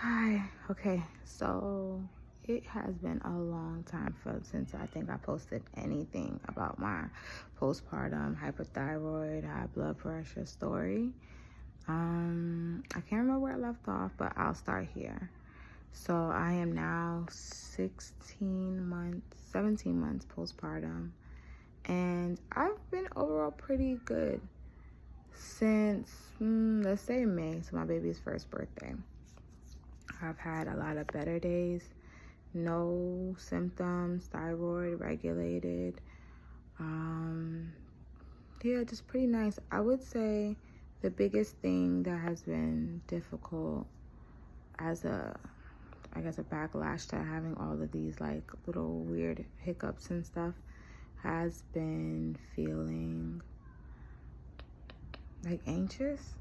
Hi. Okay, so it has been a long time since I think I posted anything about my postpartum hyperthyroid, high blood pressure story. I can't remember where I left off, but I'll start here. So I am now 17 months postpartum, and I've been overall pretty good since, let's say May, so my baby's first birthday. I've had a lot of better days, no symptoms, thyroid regulated. Yeah, just pretty nice. I would say the biggest thing that has been difficult as I guess a backlash to having all of these like little weird hiccups and stuff has been feeling like anxious,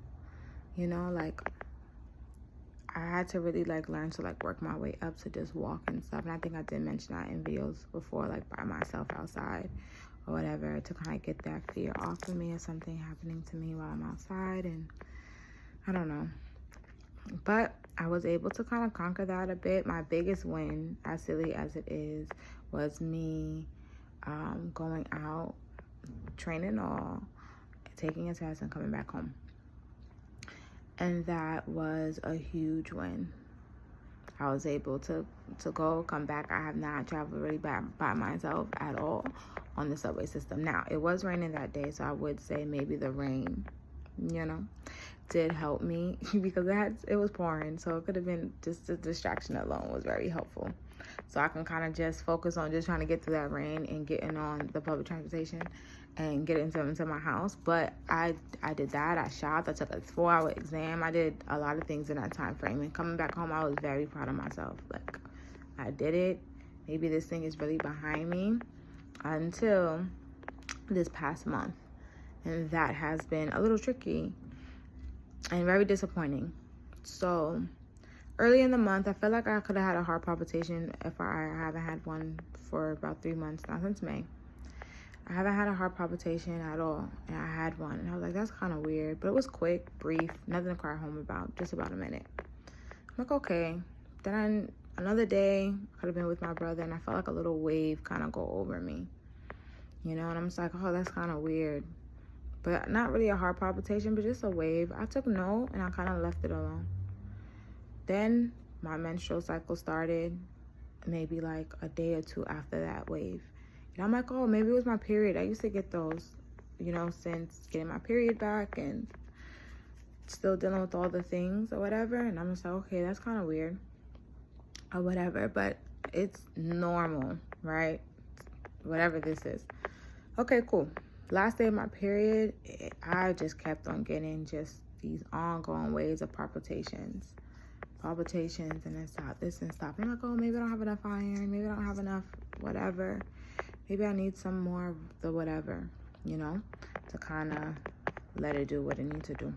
like I had to really like learn to like work my way up to just walk and stuff. And I think I did mention that in videos before, like by myself outside or whatever, to kind of get that fear off of me of something happening to me while I'm outside. And I don't know. But I was able to kind of conquer that a bit. My biggest win, as silly as it is, was me going out, training all, taking a test, and coming back home. And that was a huge win. I was able to go, come back. I have not traveled really by myself at all on the subway system. Now, it was raining that day, so I would say maybe the rain, did help me because it was pouring. So it could have been just the distraction alone was very helpful. So I can kind of just focus on just trying to get through that rain and getting on the public transportation and getting into my house. But I did that. I shopped. I took a 4-hour exam. I did a lot of things in that time frame. And coming back home, I was very proud of myself. Like, I did it. Maybe this thing is really behind me until this past month. And that has been a little tricky and very disappointing. So early in the month, I felt like I could have had a heart palpitation if I haven't had one for about 3 months now, since May. I haven't had a heart palpitation at all, and I had one, and I was like, that's kind of weird, but it was quick, brief, nothing to cry home about, just about a minute. I'm like, okay. Then another day, I could have been with my brother, and I felt like a little wave kind of go over me, and I'm just like, oh, that's kind of weird. But not really a heart palpitation, but just a wave. I took note, and I kind of left it alone. Then my menstrual cycle started maybe like a day or two after that wave. And I'm like, oh, maybe it was my period. I used to get those, since getting my period back and still dealing with all the things or whatever. And I'm just like, okay, that's kind of weird or whatever. But it's normal, right? Whatever this is. Okay, cool. Last day of my period, I just kept on getting just these ongoing waves of palpitations, and then stop, this and stop. And I'm like, oh, maybe I don't have enough iron, maybe I don't have enough whatever, maybe I need some more of the whatever, to kind of let it do what it needs to do.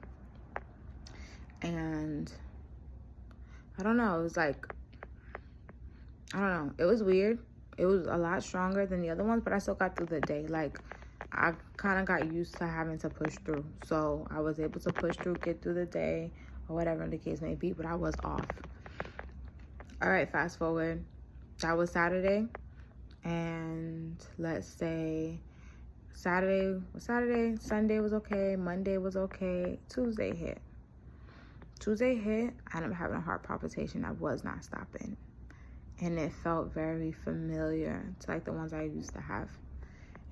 And I don't know, it was like, I don't know, it was weird. It was a lot stronger than the other ones, but I still got through the day. Like, I kind of got used to having to push through. So I was able to push through, get through the day, or whatever the case may be, but I was off. All right, fast forward. That was Saturday. And let's say Saturday was Saturday, Sunday was okay, Monday was okay, Tuesday hit. I ended up having a heart palpitation. I was not stopping. And it felt very familiar to like the ones I used to have.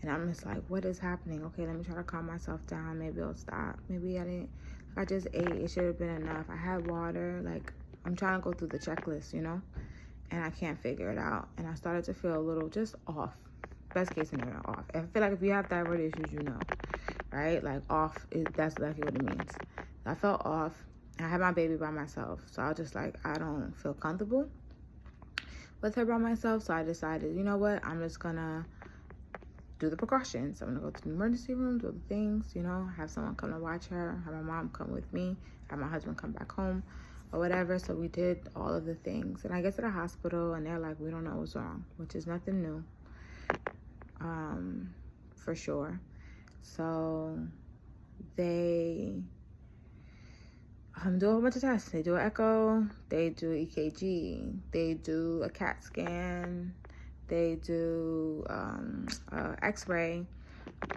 And I'm just like, what is happening? Okay, let me try to calm myself down. Maybe it'll stop. Maybe I didn't. I just ate. It should have been enough. I had water. Like, I'm trying to go through the checklist, and I can't figure it out. And I started to feel a little just off. Best case scenario, off. And I feel like if you have thyroid issues, right? Like, off, that's exactly what it means. I felt off. I had my baby by myself. So I was just like, I don't feel comfortable with her by myself. So I decided, you know what? I'm just going to do the precautions. I'm gonna go to the emergency room, do the things, have someone come to watch her, have my mom come with me, have my husband come back home or whatever. So we did all of the things, and I get to the hospital and they're like, we don't know what's wrong, which is nothing new, for sure. So they do a whole bunch of tests. They do an echo, they do EKG, they do a CAT scan, they do x-ray.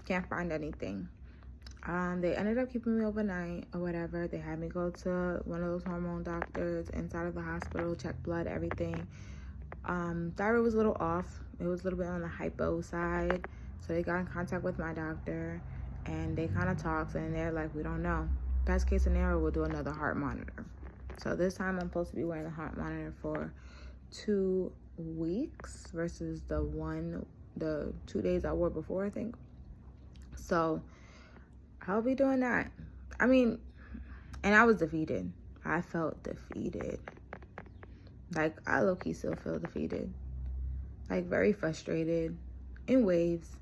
Can't find anything. They ended up keeping me overnight or whatever. They had me go to one of those hormone doctors inside of the hospital, check blood, everything. Thyroid was a little off. It was a little bit on the hypo side. So they got in contact with my doctor and they kind of talked and they're like, we don't know. Best case scenario, we'll do another heart monitor. So this time I'm supposed to be wearing the heart monitor for 2 weeks versus the 2 days I wore before, I think. So I'll be doing that. I mean, and I was defeated. I felt defeated. Like, I low-key still feel defeated. Like, very frustrated in waves.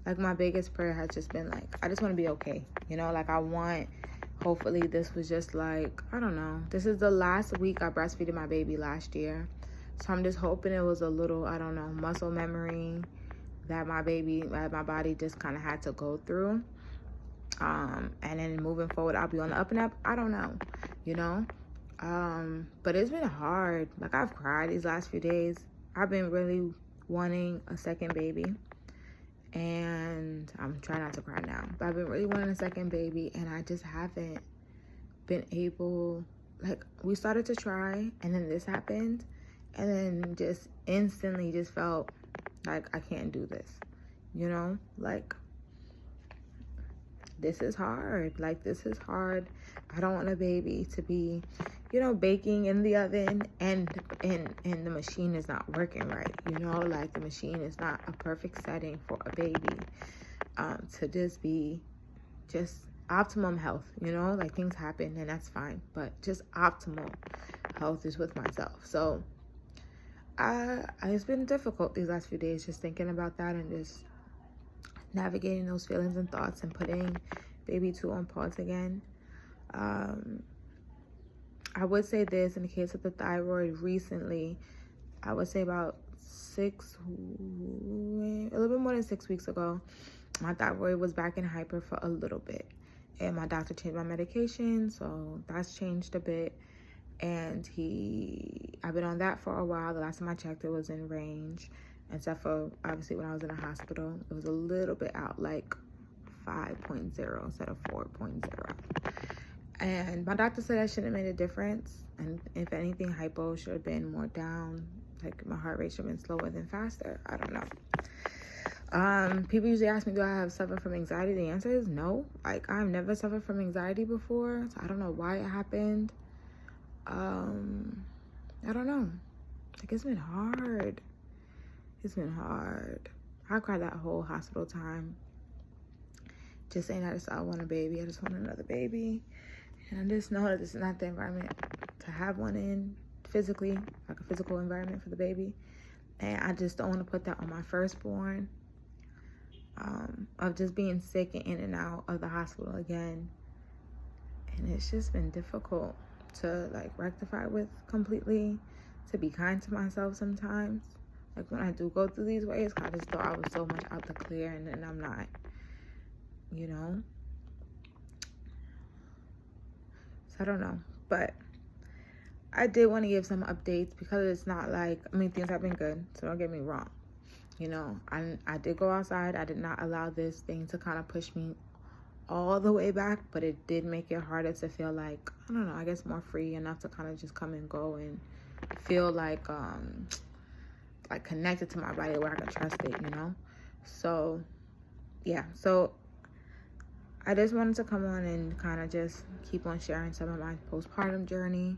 Like, my biggest prayer has just been, like, I just want to be okay. You know, like, hopefully this was just, like, I don't know. This is the last week I breastfeeded my baby last year. So I'm just hoping it was a little, I don't know, muscle memory that my body just kind of had to go through. And then moving forward, I'll be on the up and up. I don't know, you know? But it's been hard. Like, I've cried these last few days. I've been really wanting a second baby. And I'm trying not to cry now. But I've been really wanting a second baby. And I just haven't been able. Like, we started to try. And then this happened. And then just instantly just felt like I can't do this. You know? Like, this is hard. Like, this is hard. I don't want a baby to be, you know, baking in the oven and the machine is not working right. You know, like, the machine is not a perfect setting for a baby to just be just optimum health. You know, like, things happen and that's fine, but just optimal health is with myself. So it's been difficult these last few days just thinking about that and just navigating those feelings and thoughts and putting baby 2 on pause again. I would say this, in the case of the thyroid recently, I would say about a little bit more than 6 weeks ago, my thyroid was back in hyper for a little bit. And my doctor changed my medication, so that's changed a bit. And I've been on that for a while. The last time I checked, it was in range. Except for, obviously, when I was in the hospital, it was a little bit out, like 5.0 instead of 4.0. And my doctor said I shouldn't have made a difference. And if anything, hypo should have been more down. Like, my heart rate should have been slower than faster. I don't know. People usually ask me, do I have suffered from anxiety? The answer is no. Like, I've never suffered from anxiety before. So I don't know why it happened. I don't know. Like, it's been hard. It's been hard. I cried that whole hospital time. Just saying I want a baby. I just want another baby. And I just know that this is not the environment to have one in physically, like a physical environment for the baby. And I just don't want to put that on my firstborn. Of just being sick and in and out of the hospital again. And it's just been difficult to, like, rectify with completely, to be kind to myself sometimes. Like, when I do go through these ways, I just thought I was so much out the clear, and then I'm not, you know? So I don't know. But I did want to give some updates because it's not like, I mean, things have been good, so don't get me wrong. You know, I did go outside. I did not allow this thing to kind of push me all the way back, but it did make it harder to feel like, I don't know, I guess more free enough to kind of just come and go and feel like connected to my body where I can trust it, you know? So, yeah. So, I just wanted to come on and kind of just keep on sharing some of my postpartum journey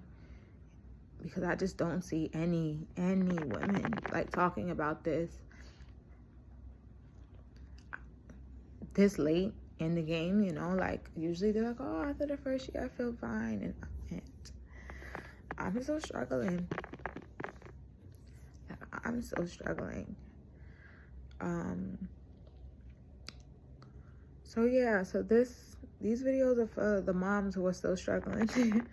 because I just don't see any women, like, talking about this late in the game, you know? Like, usually they're like, oh, after the first year, I feel fine. And I'm still struggling. I'm so struggling. So yeah, so these videos are for the moms who are still struggling.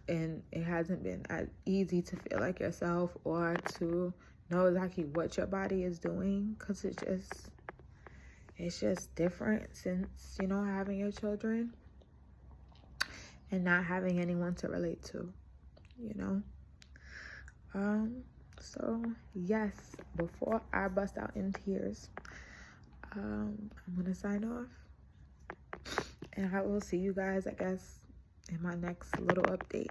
and it hasn't been as easy to feel like yourself or to know exactly what your body is doing, because it's just different since, you know, having your children. and not having anyone to relate to, you know? So yes, before I bust out in tears, I'm gonna sign off, and I will see you guys, I guess, in my next little update.